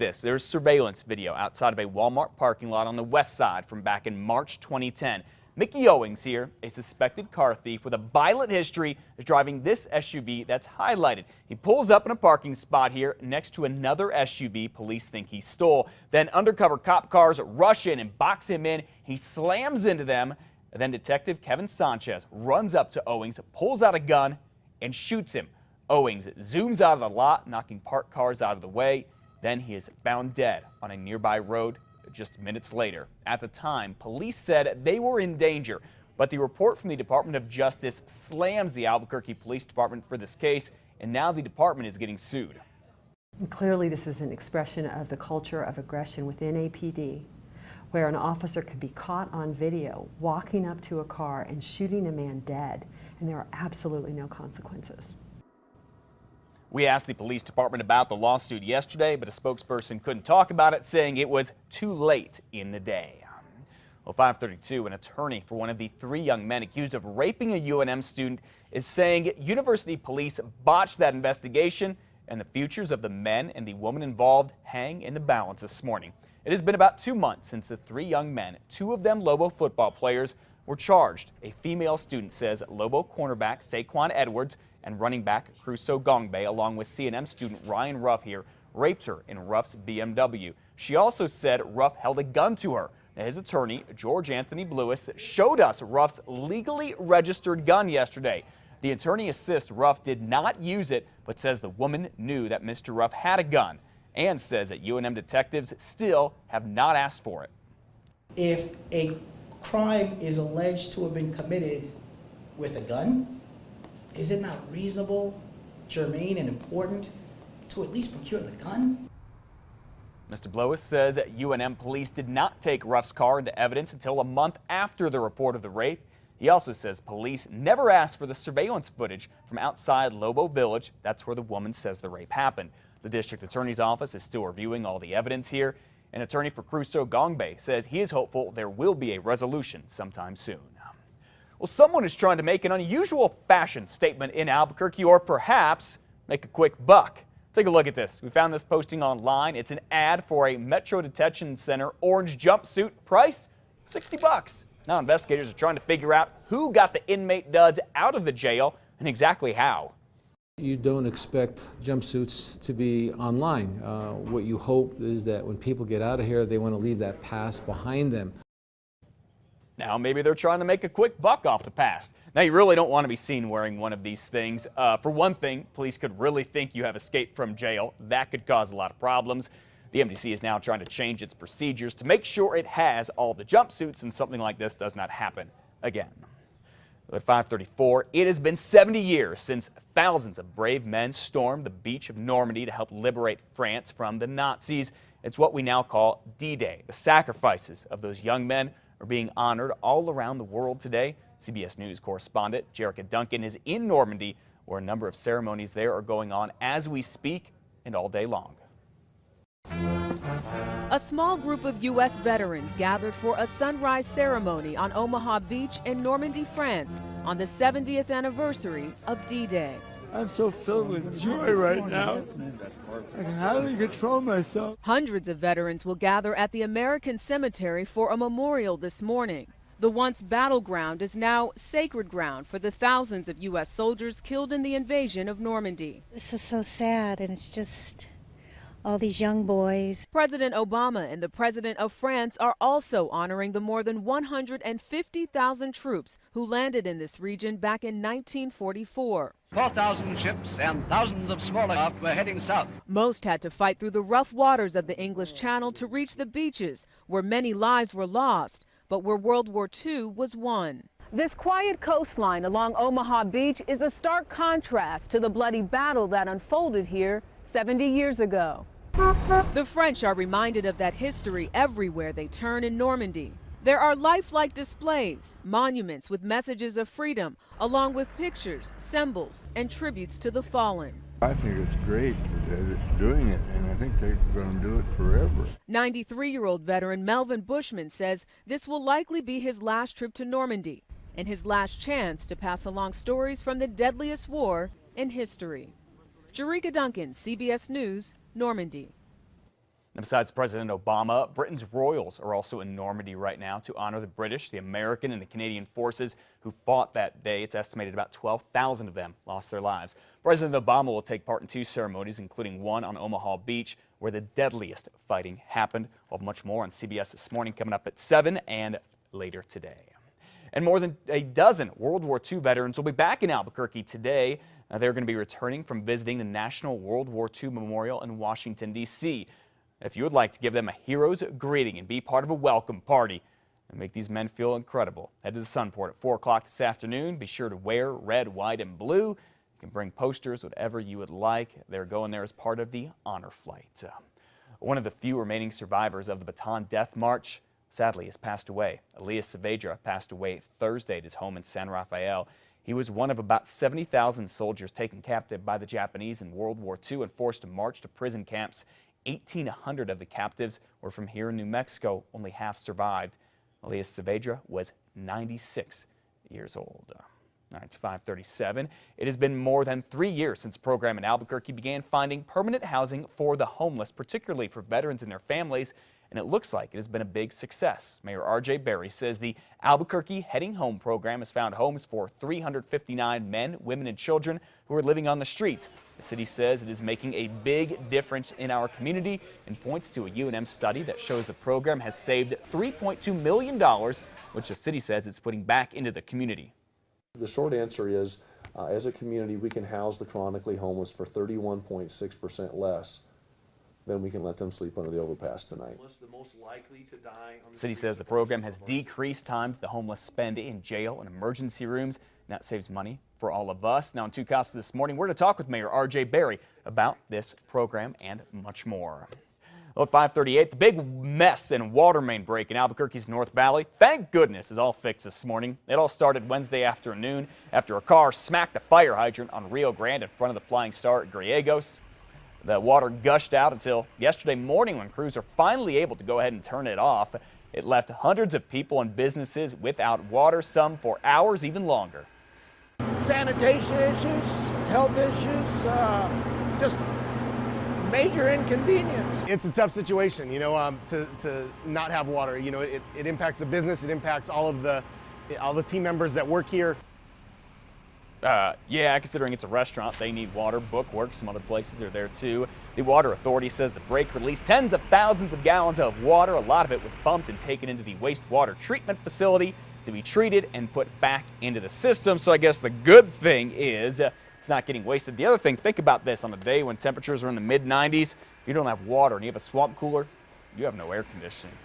this. There's surveillance video outside of a Walmart parking lot on the west side from back in March 2010. Mickey Owings here, a suspected car thief with a violent history, is driving this SUV that's highlighted. He pulls up in a parking spot here next to another SUV police think he stole. Then undercover cop cars rush in and box him in. He slams into them. Then Detective Kevin Sanchez runs up to Owings, pulls out a gun, and shoots him. Owings zooms out of the lot, knocking parked cars out of the way. Then he is found dead on a nearby road just minutes later. At the time, police said they were in danger, but the report from the Department of Justice slams the Albuquerque Police Department for this case, and now the department is getting sued. Clearly, this is an expression of the culture of aggression within APD, where an officer could be caught on video walking up to a car and shooting a man dead, and there are absolutely no consequences. We asked the police department about the lawsuit yesterday, but a spokesperson couldn't talk about it, saying it was too late in the day. Well, 5:32, an attorney for one of the 3 young men accused of raping a UNM student is saying university police botched that investigation and the futures of the men and the woman involved hang in the balance this morning. It has been about 2 months since the 3 young men, 2 of them Lobo football players, were charged. A female student says Lobo cornerback Saquon Edwards and running back Crusoe Gongbe, along with C&M student Ryan Ruff here, raped her in Ruff's BMW. She also said Ruff held a gun to her. Now, his attorney, George Anthony Blewis, showed us Ruff's legally registered gun yesterday. The attorney insists Ruff did not use it, but says the woman knew that Mr. Ruff had a gun, and says that UNM detectives still have not asked for it. If a crime is alleged to have been committed with a gun, is it not reasonable, germane, and important to at least procure the gun? Mr. Blewis says UNM police did not take Ruff's car into evidence until a month after the report of the rape. He also says police never asked for the surveillance footage from outside Lobo Village. That's where the woman says the rape happened. The district attorney's office is still reviewing all the evidence here. An attorney for Crusoe Gongbe says he is hopeful there will be a resolution sometime soon. Well, someone is trying to make an unusual fashion statement in Albuquerque, or perhaps make a quick buck. Take a look at this. We found this posting online. It's an ad for a Metro Detention Center orange jumpsuit. Price, $60. Now investigators are trying to figure out who got the inmate duds out of the jail and exactly how. You don't expect jumpsuits to be online. What you hope is that when people get out of here, they want to leave that past behind them. Now, maybe they're trying to make a quick buck off the past. Now, you really don't want to be seen wearing one of these things. For one thing, police could really think you have escaped from jail. That could cause a lot of problems. The MDC is now trying to change its procedures to make sure it has all the jumpsuits and something like this does not happen again. At 5:34, it has been 70 years since thousands of brave men stormed the beach of Normandy to help liberate France from the Nazis. It's what we now call D-Day. The sacrifices of those young men are being honored all around the world today. CBS News correspondent Jerica Duncan is in Normandy, where a number of ceremonies there are going on as we speak and all day long. A small group of U.S. veterans gathered for a sunrise ceremony on Omaha Beach in Normandy, France, on the 70th anniversary of D-Day. I'm so filled with joy right now. I can hardly control myself. Hundreds of veterans will gather at the American Cemetery for a memorial this morning. The once battleground is now sacred ground for the thousands of U.S. soldiers killed in the invasion of Normandy. This is so sad, and it's just all these young boys. President Obama and the President of France are also honoring the more than 150,000 troops who landed in this region back in 1944. 4,000 ships and thousands of smaller craft were heading south. Most had to fight through the rough waters of the English Channel to reach the beaches, where many lives were lost, but where World War II was won. This quiet coastline along Omaha Beach is a stark contrast to the bloody battle that unfolded here 70 years ago. The French are reminded of that history everywhere they turn in Normandy. There are lifelike displays, monuments with messages of freedom, along with pictures, symbols, and tributes to the fallen. I think it's great that they're doing it, and I think they're going to do it forever. 93-year-old veteran Melvin Bushman says this will likely be his last trip to Normandy and his last chance to pass along stories from the deadliest war in history. Jerica Duncan, CBS News, Normandy. And besides President Obama, Britain's royals are also in Normandy right now to honor the British, the American, and the Canadian forces who fought that day. It's estimated about 12,000 of them lost their lives. President Obama will take part in 2 ceremonies, including one on Omaha Beach, where the deadliest fighting happened. We'll have much more on CBS This Morning coming up at 7 and later today. And more than a dozen World War II veterans will be back in Albuquerque today. They're going to be returning from visiting the National World War II Memorial in Washington, D.C. If you would like to give them a hero's greeting and be part of a welcome party and make these men feel incredible, head to the Sunport at 4 o'clock this afternoon. Be sure to wear red, white, and blue. You can bring posters, whatever you would like. They're going there as part of the honor flight. One of the few remaining survivors of the Bataan Death March sadly has passed away. Elias Saavedra passed away Thursday at his home in San Rafael. He was one of about 70,000 soldiers taken captive by the Japanese in World War II and forced to march to prison camps. 1,800 of the captives were from here in New Mexico. Only half survived. Elias Saavedra was 96 years old. All right, it's 5:37. It has been more than 3 years since the program in Albuquerque began finding permanent housing for the homeless, particularly for veterans and their families, and it looks like it has been a big success. Mayor R.J. Berry says the Albuquerque Heading Home program has found homes for 359 men, women, and children who are living on the streets. The city says it is making a big difference in our community and points to a UNM study that shows the program has saved $3.2 million, which the city says it's putting back into the community. The short answer is, as a community, we can house the chronically homeless for 31.6% less than we can let them sleep under the overpass tonight. The city says the program has decreased time the homeless spend in jail and emergency rooms, and that saves money for all of us. Now, in Two Casas this morning, we're going to talk with Mayor R.J. Berry about this program and much more. Well, at 5:38, the big mess and water main break in Albuquerque's North Valley, thank goodness, is all fixed this morning. It all started Wednesday afternoon after a car smacked a fire hydrant on Rio Grande in front of the Flying Star at Griegos. The water gushed out until yesterday morning when crews were finally able to go ahead and turn it off. It left hundreds of people and businesses without water, some for hours, even longer. Sanitation issues, health issues, just major inconvenience. It's a tough situation, you know, to not have water. You know, it impacts the business, it impacts all the team members that work here. Yeah, considering it's a restaurant, they need water. Bookwork, some other places are there too. The Water Authority says the break released tens of thousands of gallons of water. A lot of it was pumped and taken into the wastewater treatment facility to be treated and put back into the system. So I guess the good thing is it's not getting wasted. The other thing, think about this, on a day when temperatures are in the mid-90s, if you don't have water and you have a swamp cooler, you have no air conditioning.